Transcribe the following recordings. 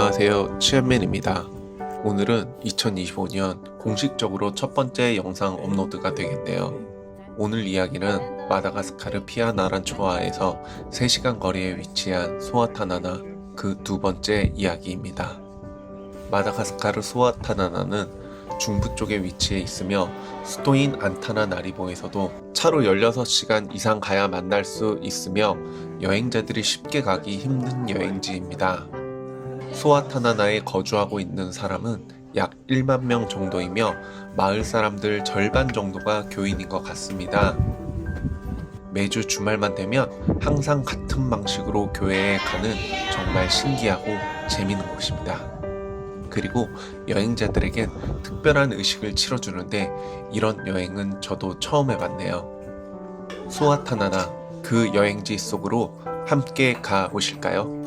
안녕하세요, 치안맨입니다. 오늘은 2025년 공식적으로 첫 번째 영상 업로드가 되겠네요. 오늘 이야기는 마다가스카르 피아나란초아에서 3시간 거리에 위치한 소아타나나 그 두 번째 이야기입니다. 마다가스카르 소아타나나는 중부 쪽에 위치해 있으며 수도인 안타나나리보에서도 차로 16시간 이상 가야 만날 수 있으며 여행자들이 쉽게 가기 힘든 여행지입니다. 소아타나나에 거주하고 있는 사람은 약 1만 명 정도이며 마을 사람들 절반 정도가 교인인 것 같습니다. 매주 주말만 되면 항상 같은 방식으로 교회에 가는 정말 신기하고 재미있는 곳입니다. 그리고 여행자들에겐 특별한 의식을 치러주는데 이런 여행은 저도 처음 해봤네요. 소아타나나 그 여행지 속으로 함께 가보실까요?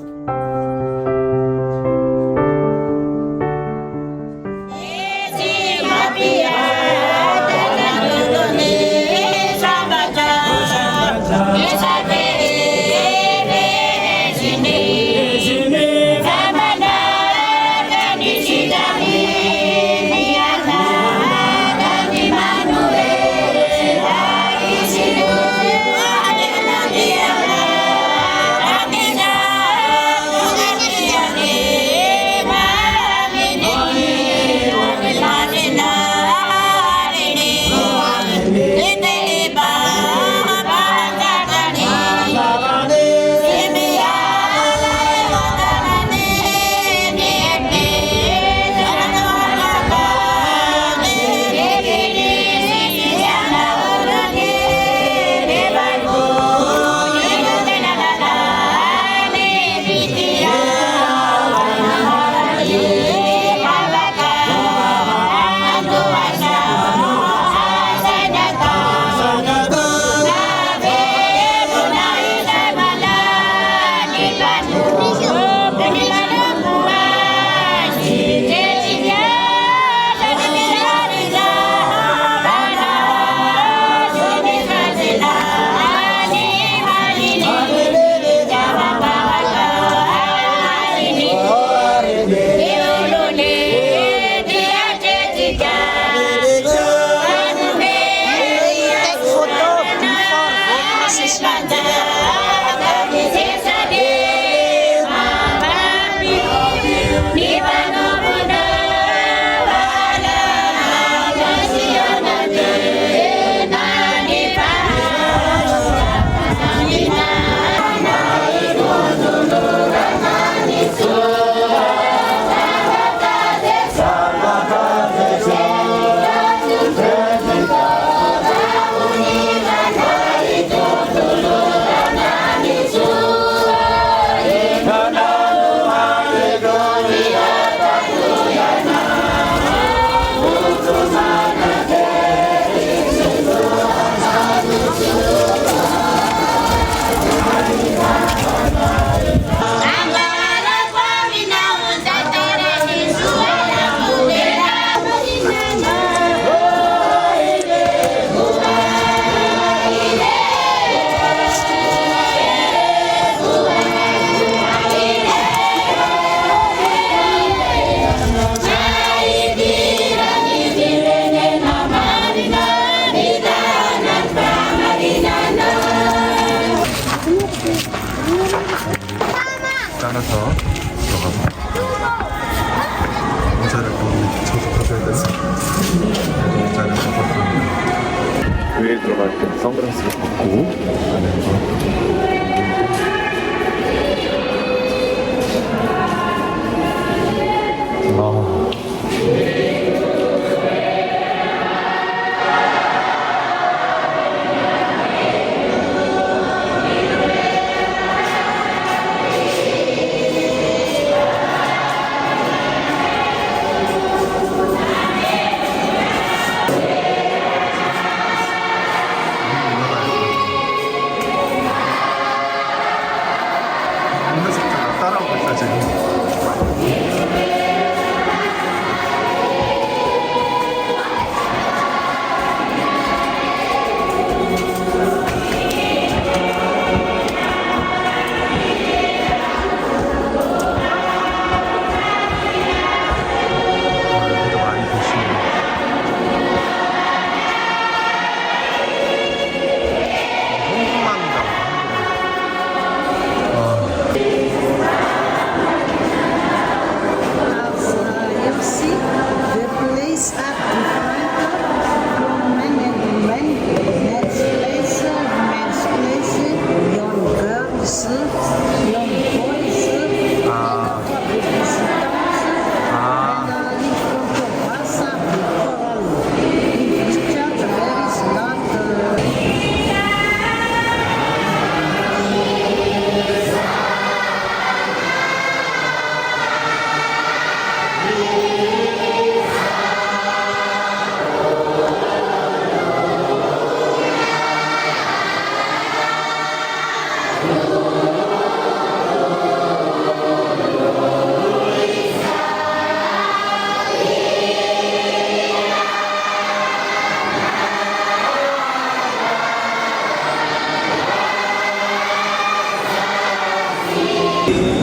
따라서 들어가서 모자를 저도 가져야 돼서 모자를 벗었습니다. 교회에 들어갈 때 선글라스를 벗고 따라오고 있다 지금. Dois, não, dois, 아, 아,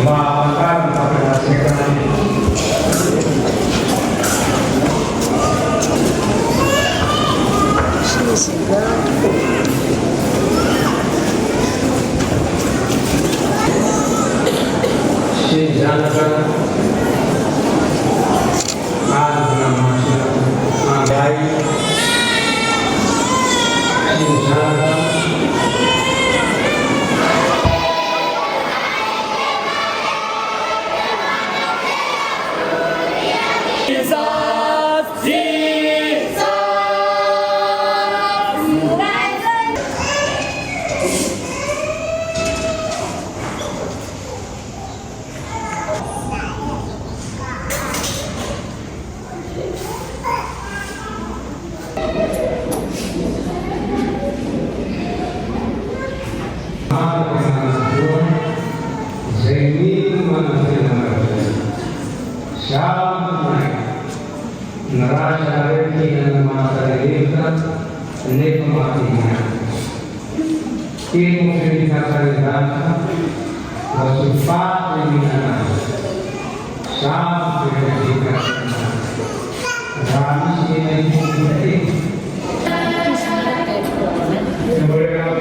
maafkan kepada sekali. Sinjanakan Adna masyarakat baik. Sinjanakan neraca rezeki dan masa depan nikmatinya. Kita menceritakan tentang wasifat pimpinan sampai ketika kami ini mungkin mereka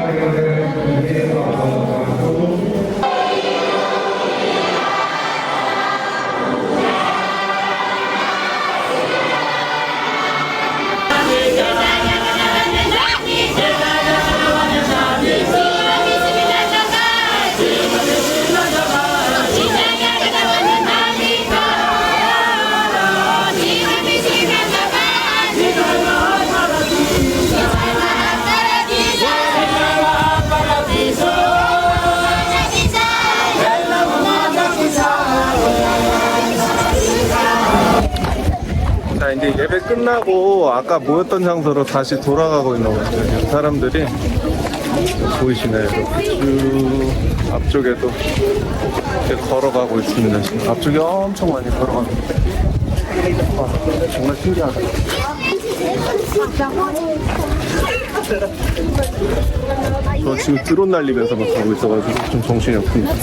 자, 이제 예배 끝나고 아까 모였던 장소로 다시 돌아가고 있는 것 같아요. 사람들이 보이시나요? 이렇게 쭉 앞쪽에도 이렇게 걸어가고 있습니다. 지금 앞쪽에 엄청 많이 걸어가는데 정말 신기하다. 저 지금 드론 날리면서 막 가고 있어가지고 좀 정신이 없습니다.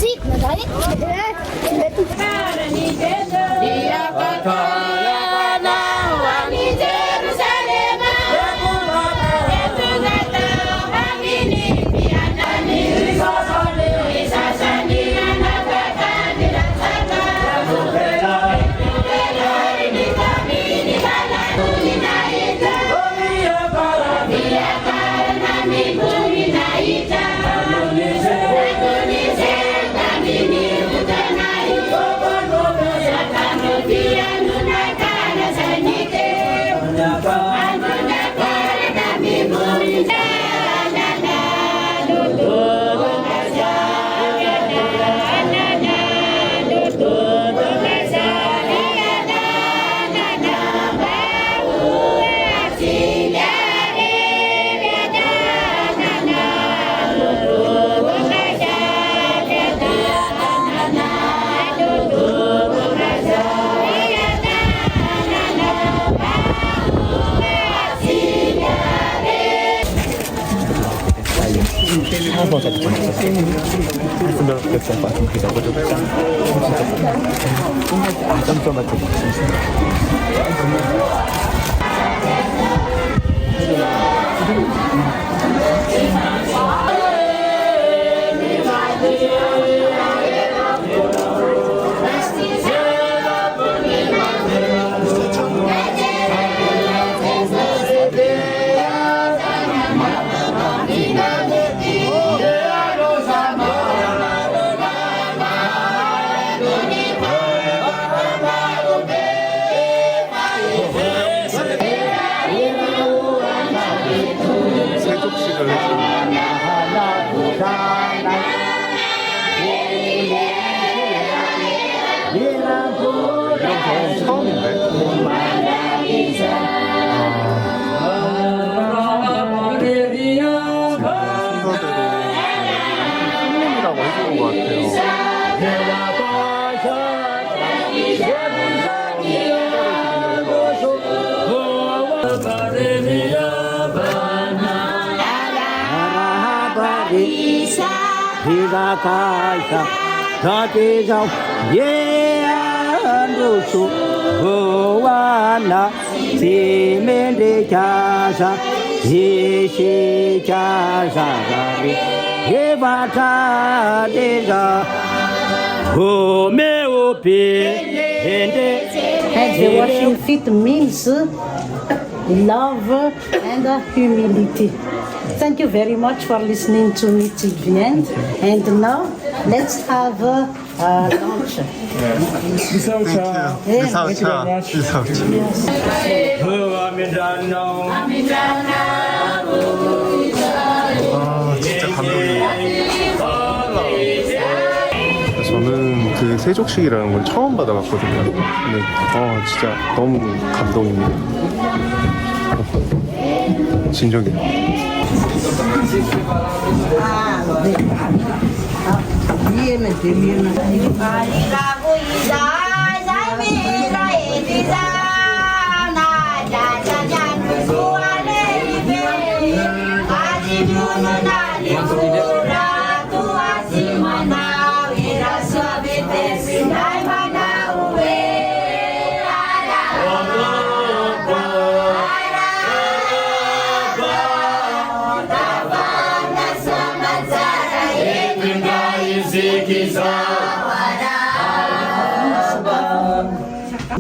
나온 것 같아요. Hidakaya Tatijau Yeandusu Huana Simende Casa Yishi Casa Gari Hibata Dega Homeupi And the washing feet means love and humility. Thank you very much for listening to me till the end. And now let's have lunch. 이사오차. 이사오차. 아, 진짜 감동이에요. 저는 그 세족식이라는 걸 처음 받아봤거든요. 근데 진짜 너무 감동입니다. 진정해요.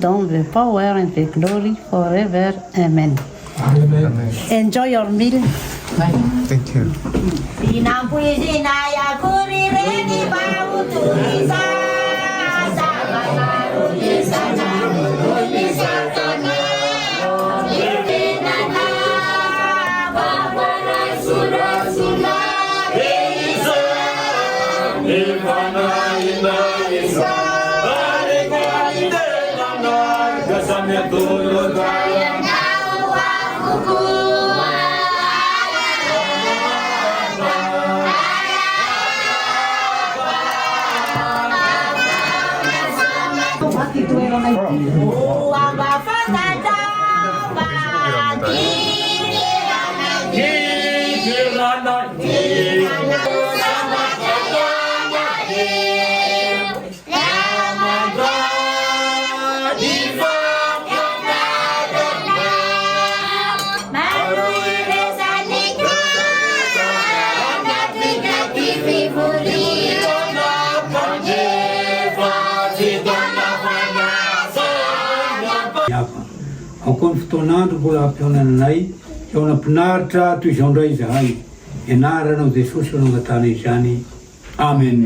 Don't the power and the glory forever. Amen. Enjoy your meal. Thank you. Akon ftonando bola piona nai, piona pnatra tu jondai zai. Enara no de susu no gatani jani. Amen.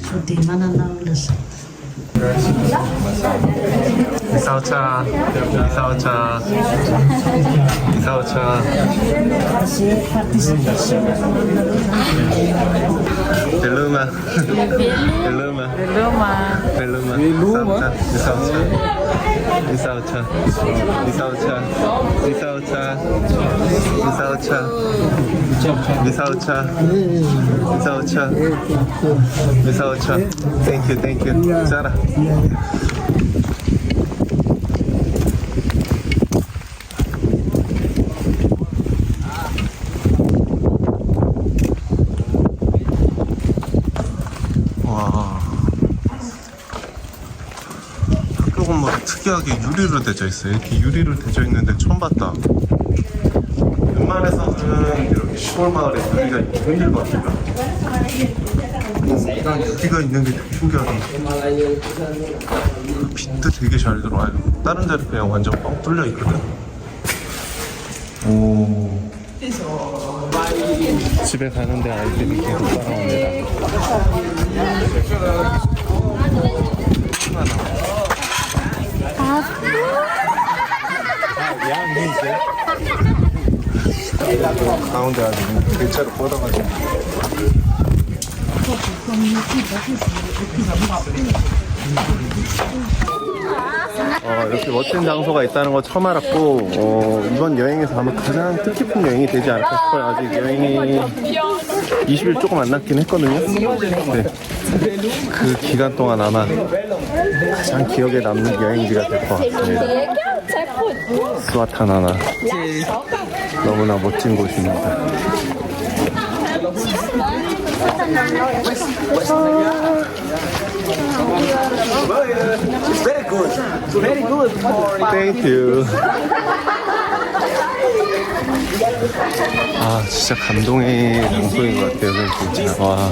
So di mana naulas. 이사오차. 이사오차. 이사오차. 벨루마. 벨루마. 벨루마. 벨루마. 이사오차. 이사오차. 이사오차. 이사오차. 이사오차. 이사오차. 이사오차. 이사오차. Thank you. 자라. 학교 건물이 특이하게 유리로 되어 있어요. 이렇게 유리로 되어 있는데 처음 봤다. 웬만해서는 이렇게 시골 마을에 유리가 있기 힘들거든요. 유리가 있는 게 되게 신기하다. 빛도 되게 잘 들어와요. 다른 데는 그냥 완전 뻥 뚫려 있거든. 오. 집에 가는데 아이들이 계속 따라옵니다. 가운데 아주 대차로 뻗어가지고. 이렇게 멋진 장소가 있다는 거 처음 알았고 이번 여행에서 아마 가장 뜻깊은 여행이 되지 않을까 싶어요. 아직 여행이 20일 조금 안 남긴 했거든요. 네. 그 기간 동안 아마 가장 기억에 남는 여행지가 될 것 같습니다. 스와타나나 너무나 멋진 곳입니다. Thank you. 아 진짜 감동의 장소인 것 같아요. 진짜 와.